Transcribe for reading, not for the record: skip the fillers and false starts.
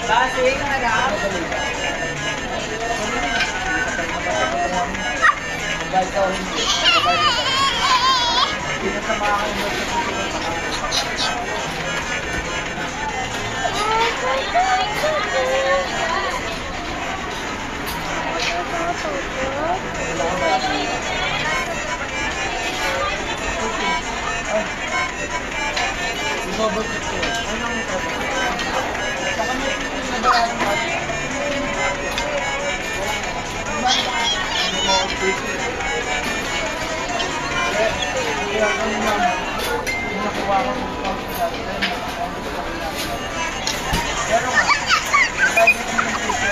Kasi nga na. Mabait ka o hindi. Mabait ka. Hindi na sa mga kalimot sa susunod na Bubble ko ito. Anong ito? Saka may nabayaran mo. Ano mo ang piso? Kaya kami naman, yung nakuha ko ng pang sa atin, pero nga, sabi ko ng piso.